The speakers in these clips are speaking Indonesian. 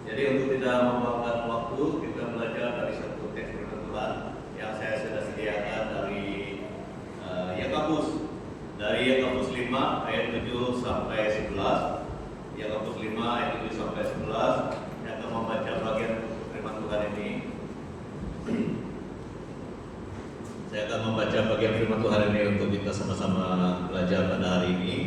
Jadi untuk tidak membuang waktu, kita belajar dari satu teks firman Tuhan yang saya sudah sediakan dari Yakobus. Dari Yakobus 5 ayat 7 sampai 11. Yakobus 5 ayat 7 sampai 11. Yang akan membaca bagian firman Tuhan ini. Saya akan membaca bagian firman Tuhan ini untuk kita sama-sama belajar pada hari ini.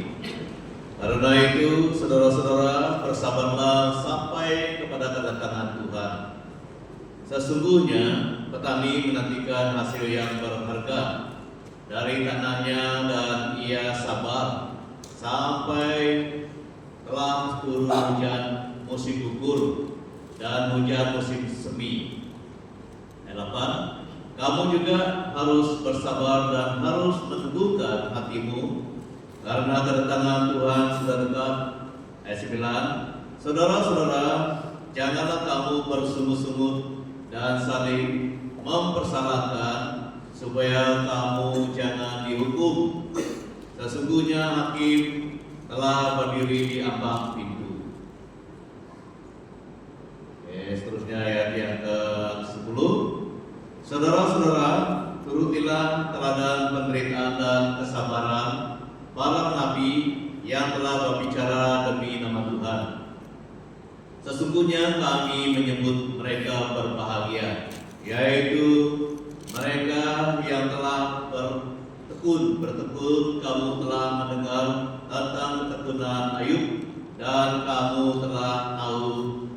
Karena itu, saudara-saudara, bersabarlah sampai kepada kedatangan Tuhan. Sesungguhnya petani menantikan hasil yang berharga dari tanahnya, dan ia sabar sampai telah turun hujan musim gugur dan hujan musim semi. Ayat 8. Kamu juga harus bersabar dan harus meneguhkan hatimu, karena kedatangan Tuhan sudah dekat. Ayat 9. Saudara-saudara, janganlah kamu bersungut-sungut dan saling mempersalahkan, supaya kamu jangan dihukum. Sesungguhnya hakim telah berdiri di ambang pintu. Seterusnya ayat yang ke-10. Saudara-saudara, turutilah teladan penderitaan dan kesabaran para nabi yang telah berbicara demi nama Tuhan. Sesungguhnya kami menyebut mereka berbahagia, yaitu mereka yang telah bertekun. Kamu telah mendengar tentang ketekunan Ayub, dan kamu telah tahu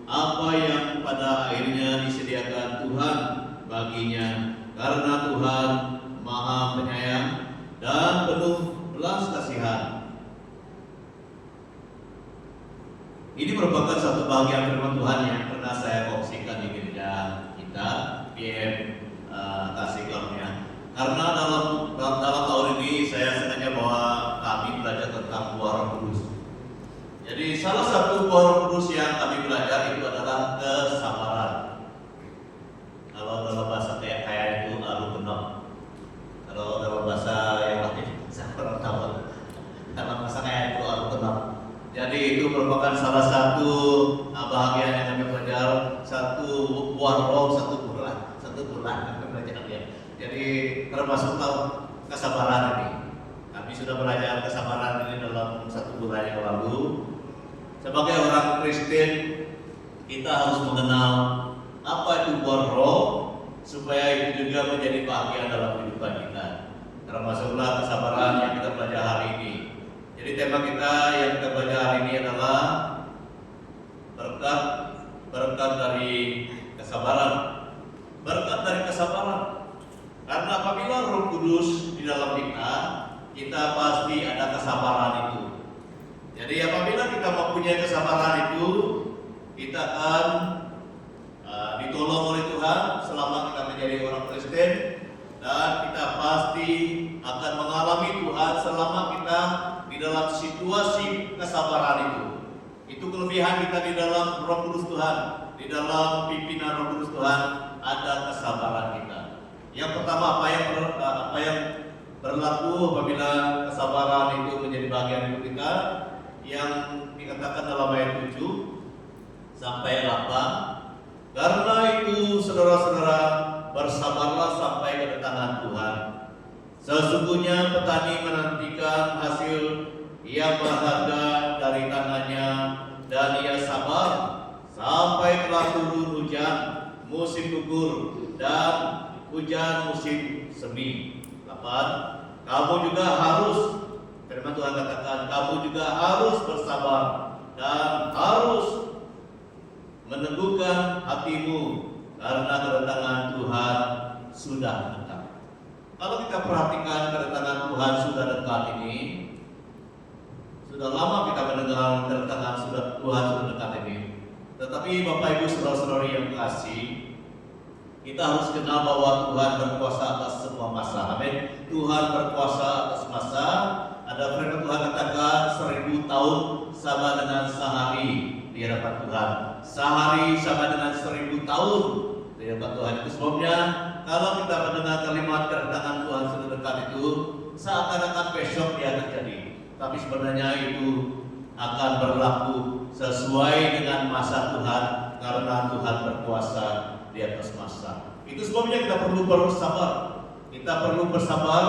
apa yang pada akhirnya disediakan Tuhan baginya, karena Tuhan Maha Penyayang dan penuh belas kasihan. Ini merupakan satu bagian firman Tuhan yang pernah saya kongsikan di gereja kita, PM Kasih Karunia. Karena dalam tahun ini saya sengaja bawa kami belajar tentang buah Roh Kudus. Jadi salah satu buah Roh Kudus yang kami belajar itu adalah kesabaran. Kalau dalam bahasa kayak itu arugenop. Kalau dalam bahasa yang lain saya kurang tahu. Dalam bahasa kayak itu arugenop. Jadi itu merupakan salah satu bahagian yang kami belajar, satu buah roh, satu bulan kami belajar ya. Jadi termasuk kesabaran ini. Kami sudah belajar kesabaran ini dalam 1 bulan yang lalu. Sebagai orang Kristen, kita harus mengenal apa itu buah roh, supaya itu juga menjadi bahagian dalam kehidupan kita. Termasuklah kesabaran yang kita belajar hari ini. Jadi tema kita yang kita belajar hari ini adalah berkat dari kesabaran. Berkat dari kesabaran. Karena apabila Roh Kudus di dalam kita pasti ada kesabaran itu. Jadi apabila kita mempunyai kesabaran itu, kita akan ditolong oleh Tuhan selama kita menjadi orang Kristen, dan kita pasti akan mengalami Tuhan selama kita di dalam situasi kesabaran itu. Itu kelebihan kita di dalam Roh Kudus Tuhan, di dalam pimpinan Roh Kudus Tuhan ada kesabaran kita. Yang pertama, apa yang berlaku apabila kesabaran itu menjadi bagian hidup kita, yang dikatakan dalam ayat 7 sampai 8. Karena itu, saudara-saudara, bersabarlah sampai kedatangan Tuhan. Sesungguhnya petani menantikan hasil yang berharga dari tanahnya, dan ia sabar sampai telah turun hujan musim gugur dan hujan musim semi. 8. Kamu juga harus, firman Tuhan katakan, kamu juga harus bersabar dan harus meneguhkan hatimu, karena kedatangan Tuhan sudah dekat. Kalau kita perhatikan kedatangan Tuhan sudah dekat ini, sudah lama kita mendengar kedatangan Tuhan sudah dekat ini. Tetapi Bapak Ibu saudara-saudari yang kasih, kita harus kenal bahwa Tuhan berkuasa atas semua masa. Amin. Tuhan berkuasa atas masa. Ada firman Tuhan katakan 1000 tahun sama dengan sehari di hadapan Tuhan. Sehari sama dengan 1000 tahun di hadapan Tuhan. Itu sebabnya kalau kita mendengar kalimat kedatangan Tuhan sudah dekat itu, seakan-akan besok dia terjadi. Tapi sebenarnya itu akan berlaku sesuai dengan masa Tuhan karena Tuhan berkuasa di atas masa. Itu sebabnya kita perlu bersabar. Kita perlu bersabar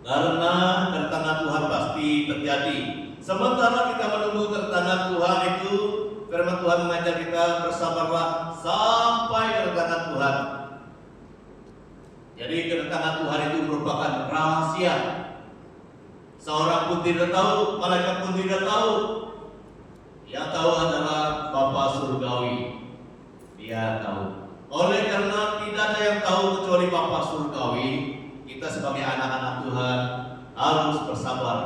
karena kedatangan Tuhan pasti terjadi. Sementara kita menunggu kedatangan Tuhan itu, firman Tuhan mengajar kita bersabarlah sampai kedatangan Tuhan. Jadi kedatangan Tuhan itu merupakan rahasia. Seorang pun tidak tahu, malaikat pun tidak tahu. Yang tahu adalah Bapa Surgawi. Dia tahu. Oleh karena tidak ada yang tahu kecuali Bapa Surgawi, kita sebagai anak-anak Tuhan harus bersabar.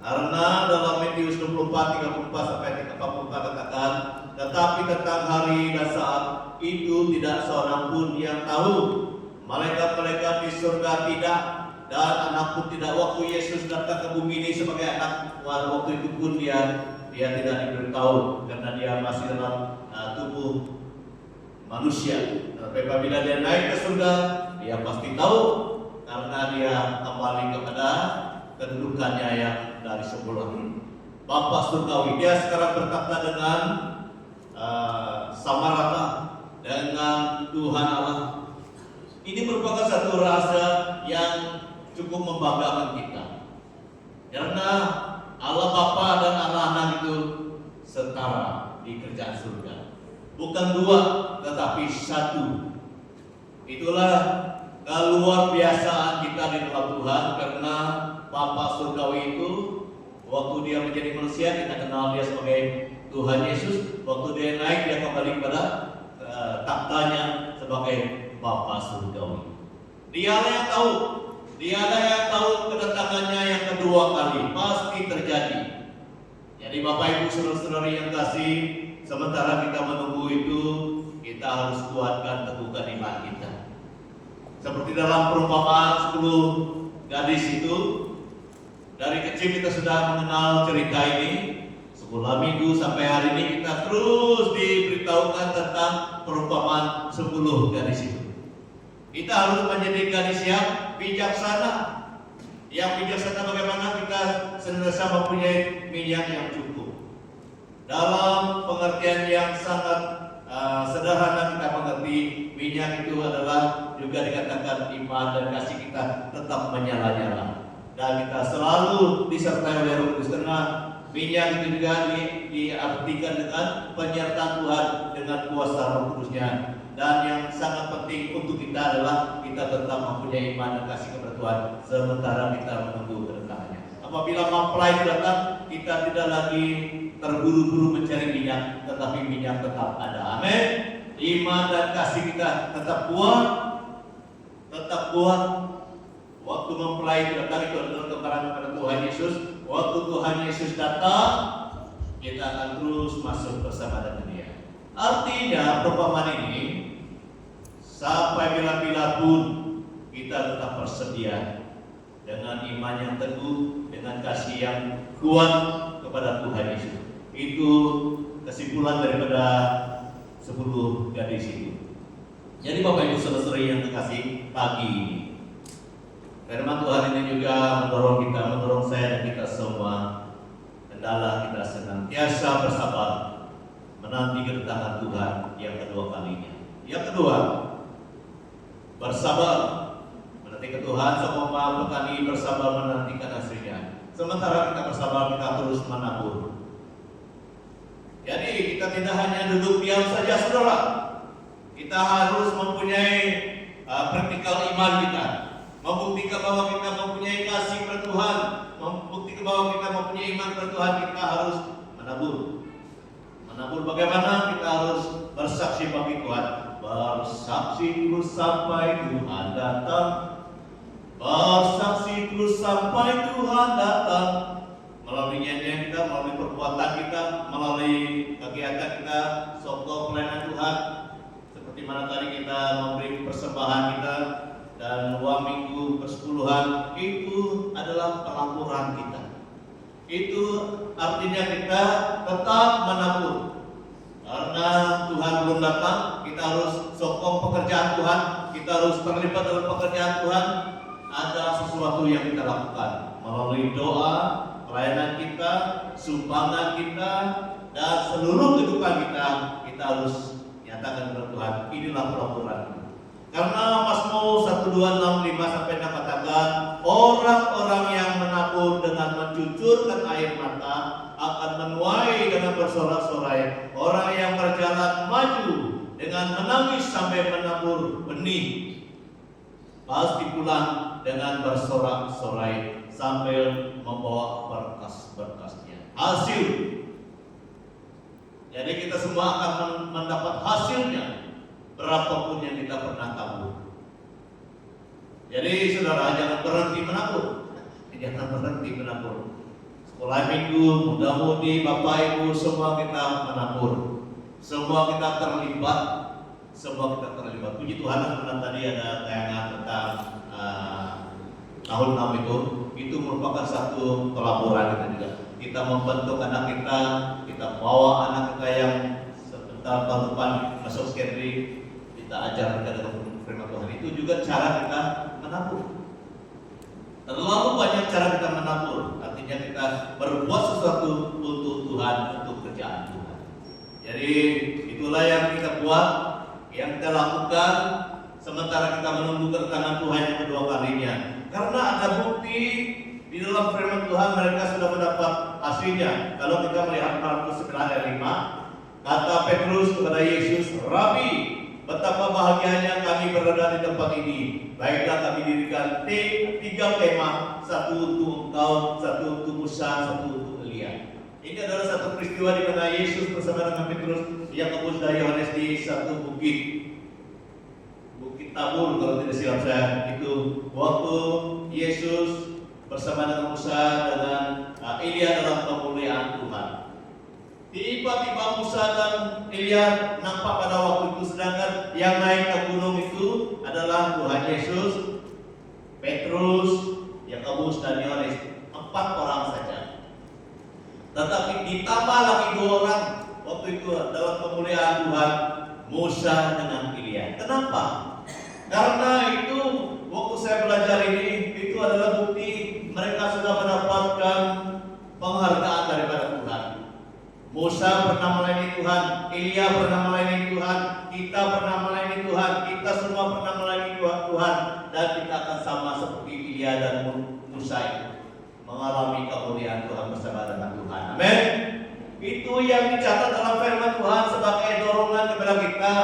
Karena dalam Matius 24, 34 sampai 44 katakan, tetapi tentang hari dan saat itu tidak seorang pun yang tahu. Malaikat-malaikat di surga tidak, dan anak pun tidak. Waktu Yesus datang ke bumi ini sebagai anak, waktu itu pun dia tidak diberitahu karena dia masih dalam tubuh manusia. Tapi apabila dia naik ke surga, dia pasti tahu karena dia kembali kepada kedudukannya yang dari semula. Bapa Surgawi, dia sekarang berkata dengan sama rata dengan Tuhan Allah. Ini merupakan satu rahasia yang cukup membanggakan kita. Karena Allah Bapa dan Allah Anak itu setara di kerjaan surga. Bukan dua, tetapi satu. Itulah keluar biasaan kita di dalam Tuhan, karena Bapa Surgawi itu waktu dia menjadi manusia kita kenal dia sebagai Tuhan Yesus. Waktu dia naik dia kembali kepada taktanya sebagai Bapa Surgawi. Dialah yang tahu. Dialah yang tahu kedatangannya yang kedua kali pasti terjadi. Jadi Bapak Ibu saudara-saudari yang kasih, sementara kita menunggu itu, kita harus kuatkan teguhkan iman kita. Seperti dalam perumpamaan 10 gadis itu, dari kecil kita sudah mengenal cerita ini. 10 minggu sampai hari ini kita terus diberitahukan tentang perumpamaan 10 gadis itu. Kita harus menjadi gadis yang bijaksana. Yang bijaksana bagaimana? Kita senantiasa mempunyai minyak yang cukup. Dalam pengertian yang sangat sederhana kita mengerti, minyak itu adalah juga dikatakan iman dan kasih kita tetap menyala-nyala. Dan kita selalu disertai oleh Roh Kudus, karena minyak itu juga diartikan dengan penyertaan Tuhan dengan kuasa Roh Kudusnya. Dan yang sangat penting untuk kita adalah kita tetap mempunyai iman dan kasih kepada Tuhan sementara kita menunggu kedatangannya. Apabila mempelai datang, kita tidak lagi terburu-buru mencari minyak, tetapi minyak tetap ada. Amin. Iman dan kasih kita tetap kuat, tetap kuat. Waktu mempelai datang itu adalah gambaran kepada Tuhan Yesus. Waktu Tuhan Yesus datang, kita akan terus masuk bersama dengan Dia. Artinya perumpamaan ini sampai bila-bila pun kita tetap bersedia dengan iman yang teguh, dengan kasih yang kuat kepada Tuhan Yesus. Itu kesimpulan daripada 10 gadis itu. Jadi Bapak Ibu saudara-saudari yang terkasih, pagi ini firman Tuhan ini juga mendorong kita, mendorong saya dan kita semua, hendaklah kita senantiasa bersabar menanti kedatangan Tuhan yang kedua kalinya. Yang kedua, bersabar menanti ke Tuhan. Semua petani bersabar menantikan hasilnya. Sementara kita bersabar, kita terus menabur. Jadi kita tidak hanya duduk diam saja, saudara. Kita harus mempunyai praktikal iman kita, membuktikan bahwa kita mempunyai kasih kepada Tuhan, membuktikan bahwa kita mempunyai iman kepada Tuhan. Kita harus menabur. Menabur bagaimana? Kita harus bersaksi bagi Tuhan. Bersaksi terus sampai Tuhan datang. Bersaksi terus sampai Tuhan datang. Melalui nyanyian kita, melalui perbuatan kita, melalui kegiatan kita, sokong pelayanan Tuhan. Seperti mana tadi kita memberi persembahan kita dan uang minggu persepuluhan, itu adalah pelaporan kita. Itu artinya kita tetap menabur. Karena Tuhan belum datang, kita harus sokong pekerjaan Tuhan, kita harus terlibat dalam pekerjaan Tuhan. Ada sesuatu yang kita lakukan melalui doa, pelayanan kita, sumbangan kita, dan seluruh kehidupan kita kita harus nyatakan kepada Tuhan, inilah pelaporanmu. Karena Mazmur 126 sampai 6 katakan, orang-orang yang menabur dengan mencucurkan air mata akan menuai dengan bersorak-sorai. Orang yang berjalan maju dengan menangis sampai menabur benih pasti pulang dengan bersorak-sorai sambil membawa berkas-berkasnya. Hasil. Jadi kita semua akan mendapat hasilnya, berapapun yang kita pernah tabur. Jadi saudara, jangan berhenti menabur. Jangan berhenti menabur. Sekolah minggu, muda-mudi, bapak ibu, semua kita menabur. Semua kita terlibat. Puji Tuhan, sebenarnya tadi ada tayangan tentang tahun 6 itu merupakan satu pelaporan kita juga. Kita membentuk anak kita bawa anak kita yang sebentar tahun depan masuk sekretari, kita ajar mereka dengan firman Tuhan. Itu juga cara kita menabur. Terlalu banyak cara kita menabur, artinya kita berbuat sesuatu untuk Tuhan, untuk kerjaan Tuhan. Jadi itulah yang kita buat, yang kita lakukan sementara kita menunggu kedatangan Tuhan yang kedua kalinya. Karena ada bukti di dalam firman Tuhan, mereka sudah mendapat hasilnya. Kalau kita melihat Markus 9 ayat 5, kata Petrus kepada Yesus, "Rabi, betapa bahagianya kami berada di tempat ini. Baiklah kami dirikan 3 kemah, satu untuk engkau, satu untuk Musa, satu untuk Elia." Ini adalah satu peristiwa di mana Yesus bersama dengan Petrus, Yakobus dan Yohanes di satu bukit Tabur kalau tidak silap saya. Itu waktu Yesus bersama dengan Musa dengan Elia dalam kemuliaan Tuhan. Tiba-tiba Musa dan Elia nampak pada waktu itu, sedangkan yang naik ke gunung itu adalah Tuhan Yesus, Petrus, Yakobus dan Yohanes, 4 orang saja. Tetapi ditambah lagi 2 orang waktu itu dalam kemuliaan Tuhan, Musa dengan Elia. Kenapa? Karena itu waktu saya belajar ini, itu adalah bukti mereka sudah mendapatkan penghargaan daripada Tuhan. Musa pernah melayani Tuhan, Elia pernah melayani Tuhan, kita pernah melayani Tuhan, kita semua pernah melayani Tuhan, dan kita akan sama seperti Elia dan Musa mengalami kemuliaan Tuhan bersama dengan Tuhan. Amin. Itu yang dicatat dalam firman Tuhan sebagai dorongan kepada kita.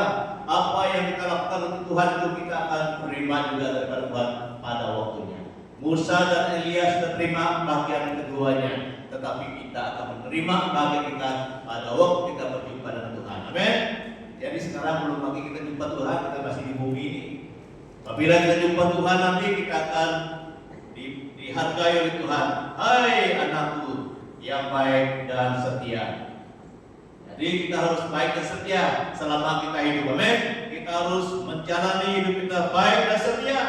Apa yang kita lakukan untuk Tuhan itu kita akan terima juga daripada Tuhan pada waktunya. Musa dan Elia sudah terima bagian keduanya, tetapi kita akan menerima bagian kita pada waktu kita berjumpa dengan Tuhan. Amin. Jadi sekarang belum lagi kita jumpa Tuhan, kita masih di bumi ini. Apabila kita jumpa Tuhan nanti, kita akan dihargai oleh Tuhan. Hai anakku yang baik dan setia. Jadi kita harus baik dan setia selama kita hidup. Amin. Kita harus menjalani hidup kita baik dan setia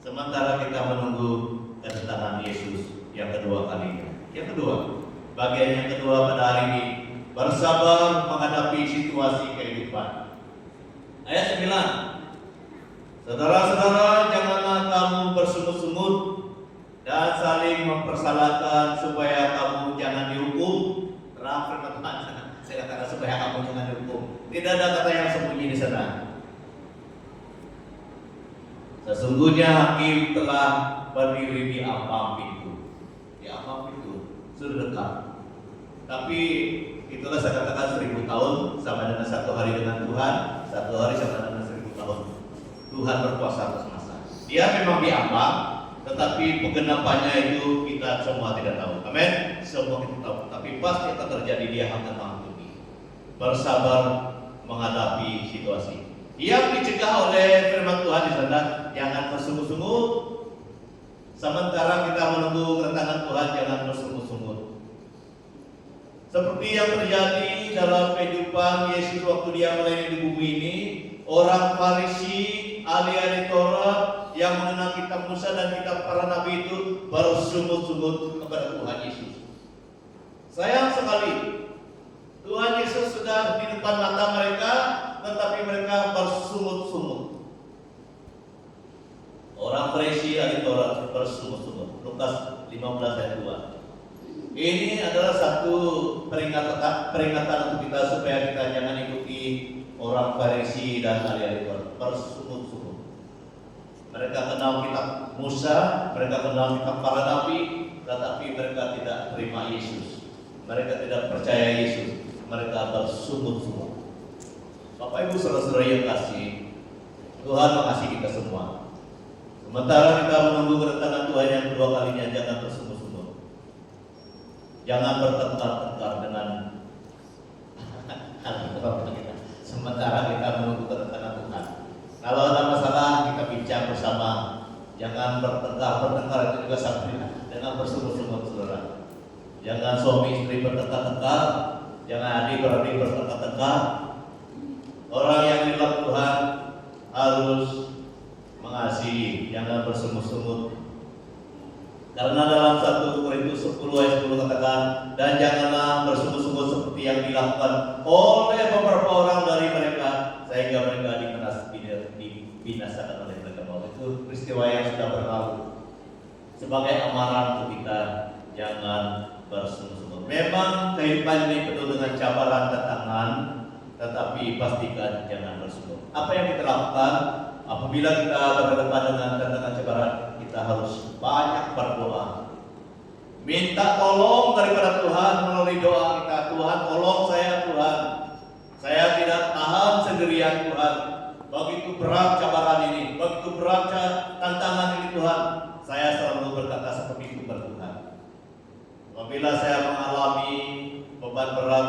sementara kita menunggu kedatangan Yesus yang kedua kalinya. Yang kedua, bagian yang kedua pada hari ini, bersabar menghadapi situasi kehidupan. Ayat 9. Saudara-saudara, janganlah kamu bersungut-sungut dan saling mempersalahkan supaya kamu jangan dihukum. Terang firman Tuhan. Saya katakan supaya kamu jangan dihukum. Tidak ada kata yang sembunyi di sana. Sesungguhnya hakim telah berdiri di ambang pintu. Di ambang pintu sudah dekat. Tapi itulah saya katakan 1000 tahun sama dengan 1 hari dengan Tuhan, 1 hari sama dengan 1000 tahun. Tuhan berkuasa atas masa. Dia memang di ambang, tetapi penggenapannya itu kita semua tidak tahu. Amin. Semua kita tahu, tapi pasti akan terjadi. Dia akan mengampuni. Bersabar menghadapi situasi. Yang dicegah oleh firman Tuhan di sana, jangan bersungut-sungut. Sementara kita menunggu kedatangan Tuhan, jangan bersungut-sungut. Seperti yang terjadi dalam kehidupan Yesus waktu dia melayani di bumi ini, orang Farisi, ahli-ahli Taurat yang mengenal kitab Musa dan kitab para nabi itu bersungut-sungut kepada Tuhan Yesus. Sayang sekali, Tuhan Yesus sudah di depan mata mereka, tetapi mereka bersungut-sungut. Orang Farisi, ahli Taurat bersungut-sungut. Lukas 15 ayat 2. Ini adalah satu peringatan untuk kita supaya kita jangan ikuti orang Farisi dan ahli Taurat bersungguh-sungguh. Mereka kenal kitab Musa, mereka kenal kitab para nabi, tetapi mereka tidak terima Yesus. Mereka tidak percaya Yesus. Mereka bersungguh-sungguh. Bapak Ibu saudara-saudara yang kasih, Tuhan mengasihi kita semua. Sementara kita menunggu kedatangan Tuhan yang kedua kalinya, jangan bersungguh-sungguh. Jangan bertengkar-tengkar dengan kita. Sementara kita menunggu kedatangan Tuhan. Kalau ada masalah kita bincang bersama. Jangan bertengkar itu juga sama dengan bersungguh-sungguh, saudara. Jangan suami istri bertengkar-tengkar, jangan adik-beradik bertengkar-tengkar. Orang yang di dalam Tuhan harus mengasihi, jangan bersungguh-sungguh. Karena dalam 1 Korintus 10 ayat 10 katakan, dan janganlah bersungguh-sungguh seperti yang dilakukan oleh beberapa orang dari mereka, sehingga mereka dibinasakan oleh mereka. Itu peristiwa yang sudah berlalu. Sebagai amaran untuk kita, jangan bersungguh-sungguh. Memang kehidupan ini penuh dengan cabaran tantangan, tetapi pastikan jangan bersungguh. Apa yang kita lakukan apabila kita berhadapan dengan tantangan cabaran? Kita harus banyak berdoa, minta tolong daripada Tuhan melalui doa kita. Tuhan tolong saya, Tuhan, saya tidak tahan sendirian, Tuhan. Begitu berat cabaran ini, begitu berat tantangan ini, Tuhan. Saya selalu berkata seperti itu kepada Tuhan. Apabila saya mengalami beban berat,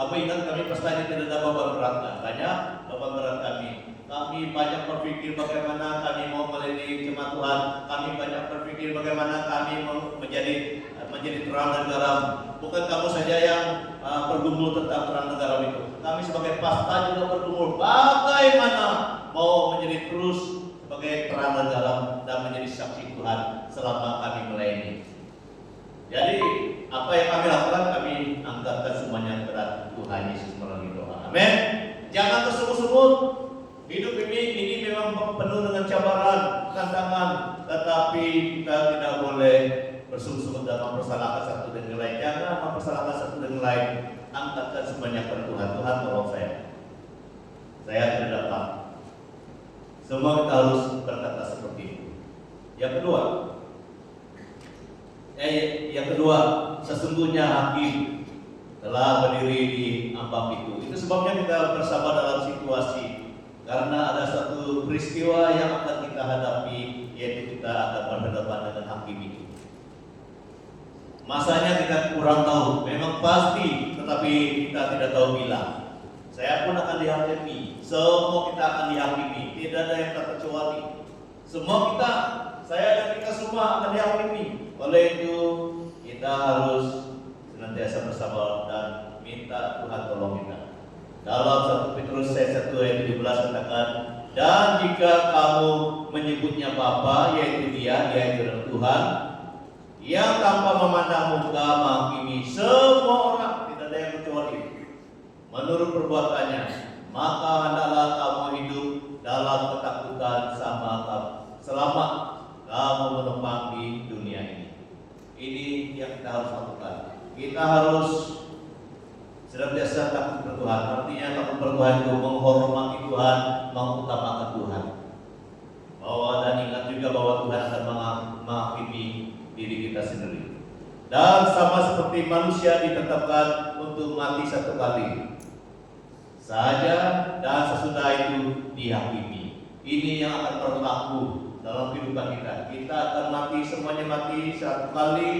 kamu ingat kami pestanya tidak ada beban berat, banyak beban berat kami. Kami banyak berpikir bagaimana kami mau melayani jemaat Tuhan. Kami banyak berpikir bagaimana kami mau menjadi terang dan garam. Bukan kamu saja yang bergumul tentang terang dan garam itu. Kami sebagai pasta juga bergumul bagaimana mau menjadi terus sebagai terang dan garam dan menjadi saksi Tuhan selama kami melayani. Jadi apa yang kami lakukan, kami angkatkan semuanya kepada Tuhan Yesus melalui doa. Amin. Jangan tersungguh-sungguh. Hidup ini memang penuh dengan cabaran, tantangan, tetapi kita tidak boleh bersungguh-sungguh dalam mempersalahkan satu dengan lain. Jangan mempersalahkan satu dengan lain. Angkatkan semuanya kepada Tuhan. Tuhan tolong saya. Saya tidak dapat. Semua kita harus berkata seperti itu. Yang kedua, sesungguhnya hakim telah berdiri di ambang itu. Itu sebabnya kita bersabar dalam situasi. Karena ada satu peristiwa yang akan kita hadapi, yaitu kita akan berhadapan dengan hakim itu. Masanya kita kurang tahu, memang pasti, tetapi kita tidak tahu bila. Saya pun akan dihakimi, semua kita akan dihakimi, tidak ada yang terkecuali. Semua kita, saya dan kita semua akan dihakimi. Oleh itu, kita harus senantiasa bersabar dan minta Tuhan tolong kita. Dalam 1 Petrus 1 ayat 17 katakan, dan jika kamu menyebutnya Bapa, yaitu Dia itu adalah Tuhan, yang tanpa memandang muka menghakimi semua orang, tidak ada yang kecuali, menurut perbuatannya, maka hendaklah kamu hidup dalam ketakutan selama kamu menempang di dunia ini. Ini yang kita harus lakukan. Kita harus senantiasa takut kepada Tuhan. Artinya takut kepada Tuhan itu menghormati Tuhan, mengutamakan Tuhan. Dan ingat juga bahwa Tuhan akan menghakimi diri kita sendiri. Dan sama seperti manusia ditetapkan untuk mati satu kali saja dan sesudah itu dihakimi. Ini yang akan berlaku dalam kehidupan kita. Kita akan mati, semuanya mati satu kali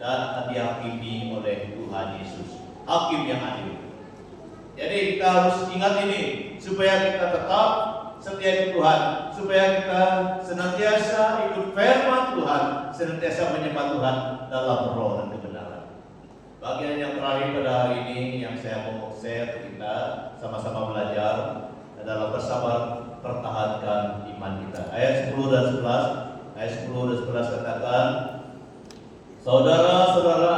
dan akan dihakimi oleh Tuhan Yesus, hakim yang adil. Jadi kita harus ingat ini supaya kita tetap setia di Tuhan, supaya kita senantiasa ikut firman Tuhan, senantiasa menyembah Tuhan dalam roh dan kebenaran. Bagian yang terakhir pada hari ini yang saya mau share, kita sama-sama belajar adalah bersabar, pertahankan iman kita. Ayat 10 dan 11, ayat 10 dan 11 katakan, saudara-saudara,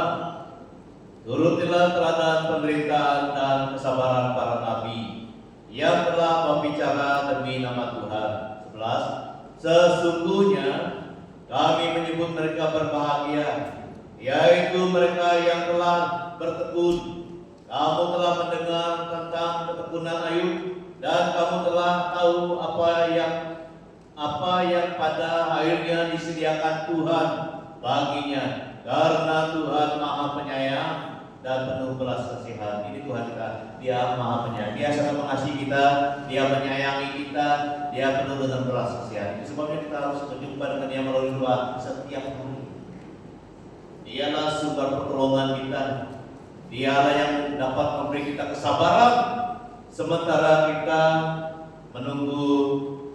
turutilah teladan penderitaan dan kesabaran para nabi yang telah berbicara demi nama Tuhan. 11. Sesungguhnya kami menyebut mereka berbahagia yaitu mereka yang telah bertekun. Kamu telah mendengar tentang ketekunan Ayub, dan kamu telah tahu apa yang pada akhirnya disediakan Tuhan baginya, karena Tuhan Maha Penyayang dan penuh belas kasihan. Ini Tuhan kita, Dia Maha Penyayang, Dia sangat mengasihi kita, Dia menyayangi kita, Dia penuh dengan belas kasihan. Itu sebabnya kita harus berjumpa dengan Dia melalui doa setiap hari. Dialah sumber pertolongan kita, Dialah yang dapat memberi kita kesabaran sementara kita menunggu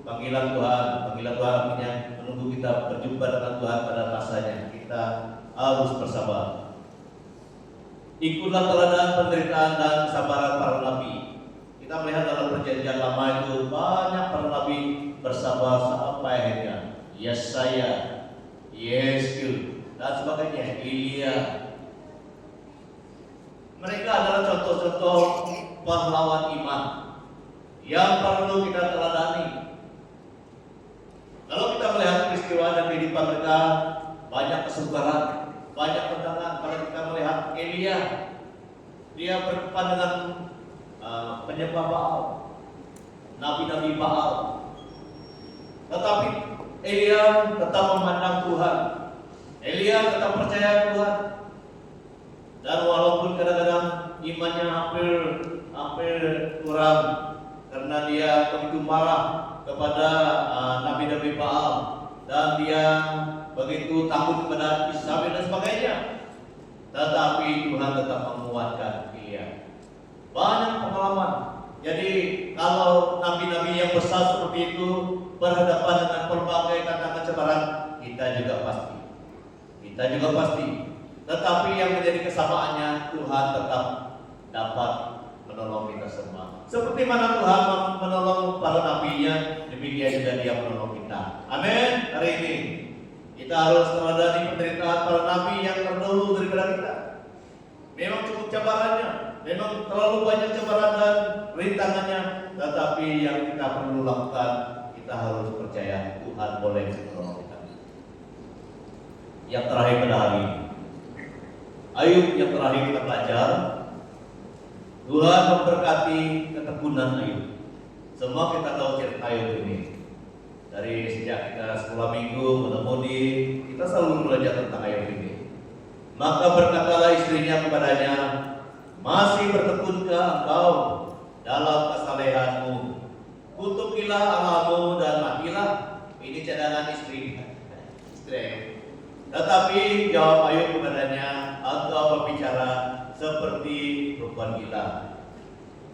panggilan Tuhan. Panggilan Tuhan artinya menunggu kita berjumpa dengan Tuhan pada masanya. Kita harus bersabar. Ikutlah teladan penderitaan dan kesabaran para nabi. Kita melihat dalam perjanjian lama itu banyak para nabi bersabar sampai akhirnya. Yesaya, Yeskiel, dan sebagainya, Elia. Mereka adalah contoh-contoh pahlawan iman yang perlu kita teladani. Kalau kita melihat peristiwa dan kehidupan mereka, banyak kesukaran, banyak tentangan. Kalau kita melihat Elia, dia berdepan dengan penyembah Baal, nabi-nabi Baal. Tetapi Elia tetap memandang Tuhan. Elia tetap percaya Tuhan. Dan walaupun kadang-kadang imannya hampir kurang karena dia begitu marah kepada nabi-nabi Baal, dan dia begitu takut kepada Isabel dan sebagainya, tetapi Tuhan tetap menguatkan dia. Banyak pengalaman. Jadi kalau nabi-nabi yang besar seperti itu berhadapan dengan berbagai tantangan cobaan, kita juga pasti. Tetapi yang menjadi kesamaannya, Tuhan tetap dapat menolong kita semua. Seperti mana Tuhan menolong para nabinya, demikian juga Dia menolong kita. Amin. Hari ini kita harus meladani penderitaan para nabi yang terdahulu daripada kita. Memang cukup cabarannya, memang terlalu banyak cabaran dan rintangannya, tetapi yang kita perlu lakukan, kita harus percaya Tuhan boleh menolong kita. Yang terakhir pada hari ini, Ayub yang terakhir kita belajar. Tuhan memberkati ketekunan Ayub. Semua kita tahu cerita Ayub ini. Dari sejak kita sekolah minggu mengemudi, kita selalu belajar tentang Ayub ini. Maka berkatalah istrinya kepadanya, masih bertekunkah engkau dalam kesalehanmu? Kutukilah Allahmu dan matilah. Ini cadangan istri. Tetapi jawab Ayub kepadanya, engkau berbicara seperti perempuan gila.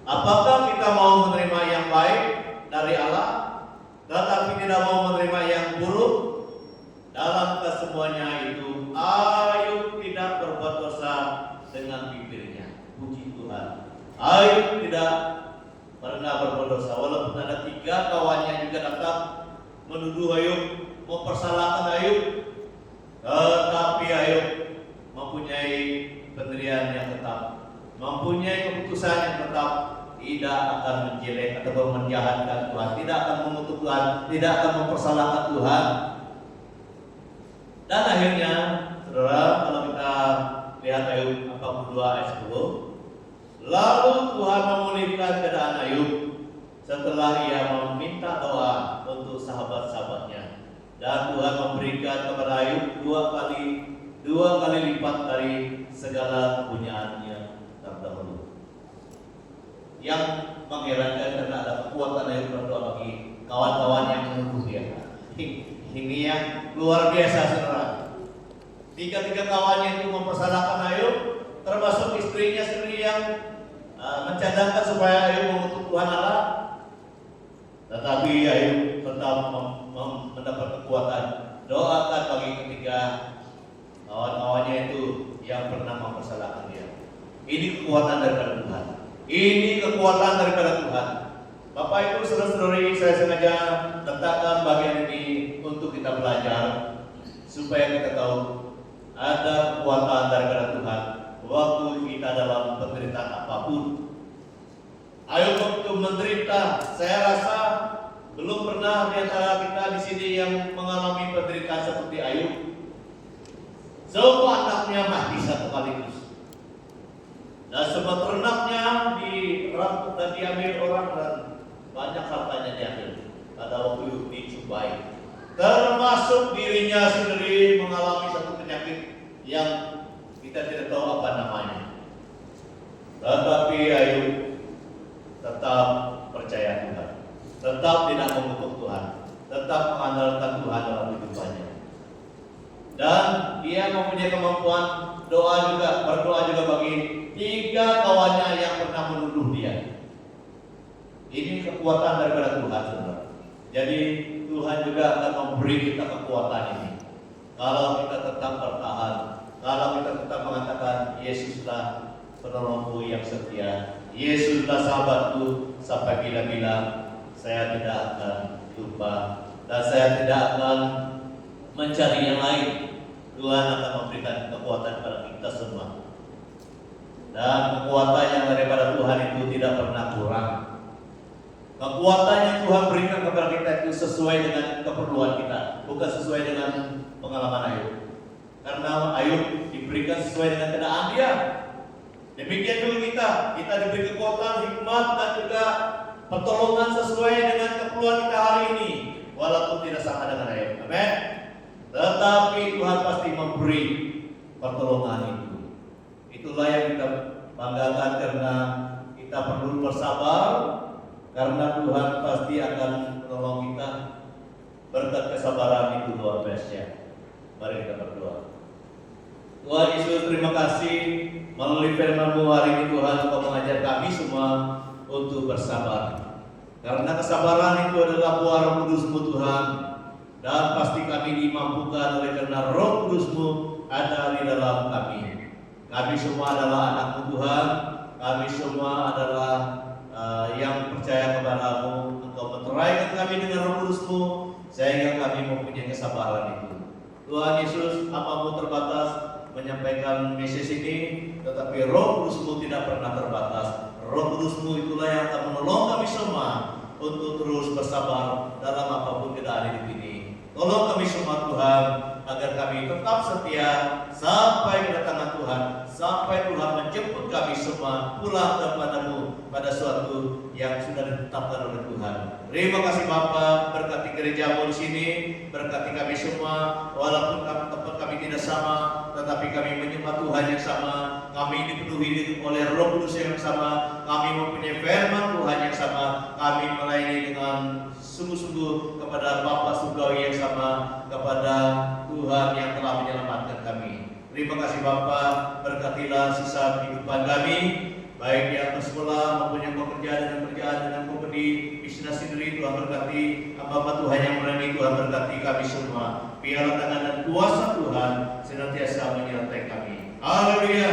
Apakah kita mau menerima yang baik dari Allah, tetapi tidak mau menerima yang buruk? Dalam kesemuanya itu, Ayub tidak berbuat dosa dengan bibirnya. Puji Tuhan. Ayub tidak pernah berbuat dosa, walaupun ada 3 kawannya juga datang menuduh Ayub, mempersalahkan Ayub. Tetapi Ayub mempunyai pendirian yang tetap, mempunyai keputusan yang tetap, tidak akan menjelek atau menjahatkan Tuhan, tidak akan mengutuk Tuhan, tidak akan mempersalahkan Tuhan. Dan akhirnya, saudara, kalau kita lihat Ayub 42 ayat 10, lalu Tuhan memulihkan keadaan Ayub setelah ia meminta doa untuk sahabat-sahabatnya. Dan Tuhan memberikan kepada Ayub 2 kali lipat dari segala kepunyaannya terdahulu. Yang mengherankan karena ada kekuatan Ayub berdoa bagi kawan-kawan yang menuduh dia. Ini yang luar biasa, saudara. 3 kawannya itu mempersalahkan Ayub, termasuk istrinya sendiri yang mencadangkan supaya Ayub mengutuk Tuhan Allah. Tetapi Ayub tetap mendapat kekuatan. Doakan bagi ketiga kawan-kawannya itu yang pernah mempersalahkan dia. Ini kekuatan daripada Tuhan. Ini kekuatan daripada Tuhan. Bapak Ibu saudara-saudari, saya sengaja letakkan bagian ini untuk kita belajar supaya kita tahu ada kekuatan daripada Tuhan waktu kita dalam penderitaan apapun. Ayub waktu menderita, saya rasa belum pernah di antara kita di sini yang mengalami penderitaan seperti Ayub. Semua anaknya mati satu kaligus. Dan semua ternaknya dirangkul dan diambil orang dan banyak hartanya diambil. Pada waktu itu dicubai. Termasuk dirinya sendiri mengalami satu penyakit yang kita tidak tahu apa namanya. Tetapi Ayub tetap percaya Tuhan, tetap tidak mengutuk Tuhan, tetap mengandalkan Tuhan dalam kehidupannya. Dan dia mempunyai kemampuan berdoa juga bagi 3 kawannya yang pernah menuduh dia. Ini kekuatan daripada Tuhan, saudara. Jadi Tuhan juga akan memberi kita kekuatan ini. Kalau kita tetap bertahan, kalau kita tetap mengatakan Yesuslah penolongku yang setia, Yesuslah sahabatku sampai bila-bila, saya tidak akan lupa dan saya tidak akan mencari yang lain. Tuhan akan memberikan kekuatan kepada kita semua. Dan kekuatan yang daripada Tuhan itu tidak pernah kurang. Kekuatan yang Tuhan berikan kepada kita itu sesuai dengan keperluan kita, bukan sesuai dengan pengalaman Ayub. Karena Ayub diberikan sesuai dengan keadaan dia. Demikian juga kita diberi kekuatan, hikmat dan juga pertolongan sesuai dengan keperluan kita hari ini, walaupun tidak sama dengan Ayub. Amin. Tetapi Tuhan pasti memberi pertolongan itu. Itulah yang kita banggakan karena kita perlu bersabar. Karena Tuhan pasti akan menolong kita. Berkat kesabaran itu luar biasa. Mari kita berdoa. Tuhan Yesus, terima kasih melalui firman-Mu hari ini Tuhan, Engkau mengajar kami semua untuk bersabar. Karena kesabaran itu adalah buah Roh Kudus-Mu Tuhan. Dan pasti kami dimampukan oleh karena Roh Kudus-Mu ada di dalam kami. Kami semua adalah anak-Mu Tuhan. Kami semua adalah yang percaya kepada-Mu. Engkau menteraikan kami dengan Roh Kudus-Mu sehingga kami mempunyai kesabaran itu. Tuhan Yesus, hamba-Mu terbatas menyampaikan message ini, tetapi Roh Kudus-Mu tidak pernah terbatas. Roh Kudus-Mu itulah yang akan menolong kami semua untuk terus bersabar dalam apapun keadaan hidup ini. Tolong kami semua Tuhan, agar kami tetap setia sampai kedatangan Tuhan, sampai Tuhan menjemput kami semua pulang kepada-Mu pada suatu yang sudah ditetapkan oleh Tuhan. Terima kasih Bapa, berkati gereja-Mu di sini, berkati kami semua, walaupun tempat kami tidak sama, tetapi kami menyembah Tuhan yang sama, kami dipenuhi oleh Roh Kudus yang sama, kami mempunyai firman Tuhan yang sama, kami melayani dengan sungguh-sungguh kepada Bapa Surgawi yang sama, kepada Tuhan yang telah menyelamatkan kami. Terima kasih Bapa, berkatilah sisa kehidupan kami, baik yang bersekolah maupun yang bekerja dengan kerjaan dengan kompeni bisnis sendiri. Tuhan berkati hamba Tuhan yang melayani, Tuhan berkati kami semua. Biarlah tangan dan kuasa Tuhan senantiasa menyertai kami. Haleluya.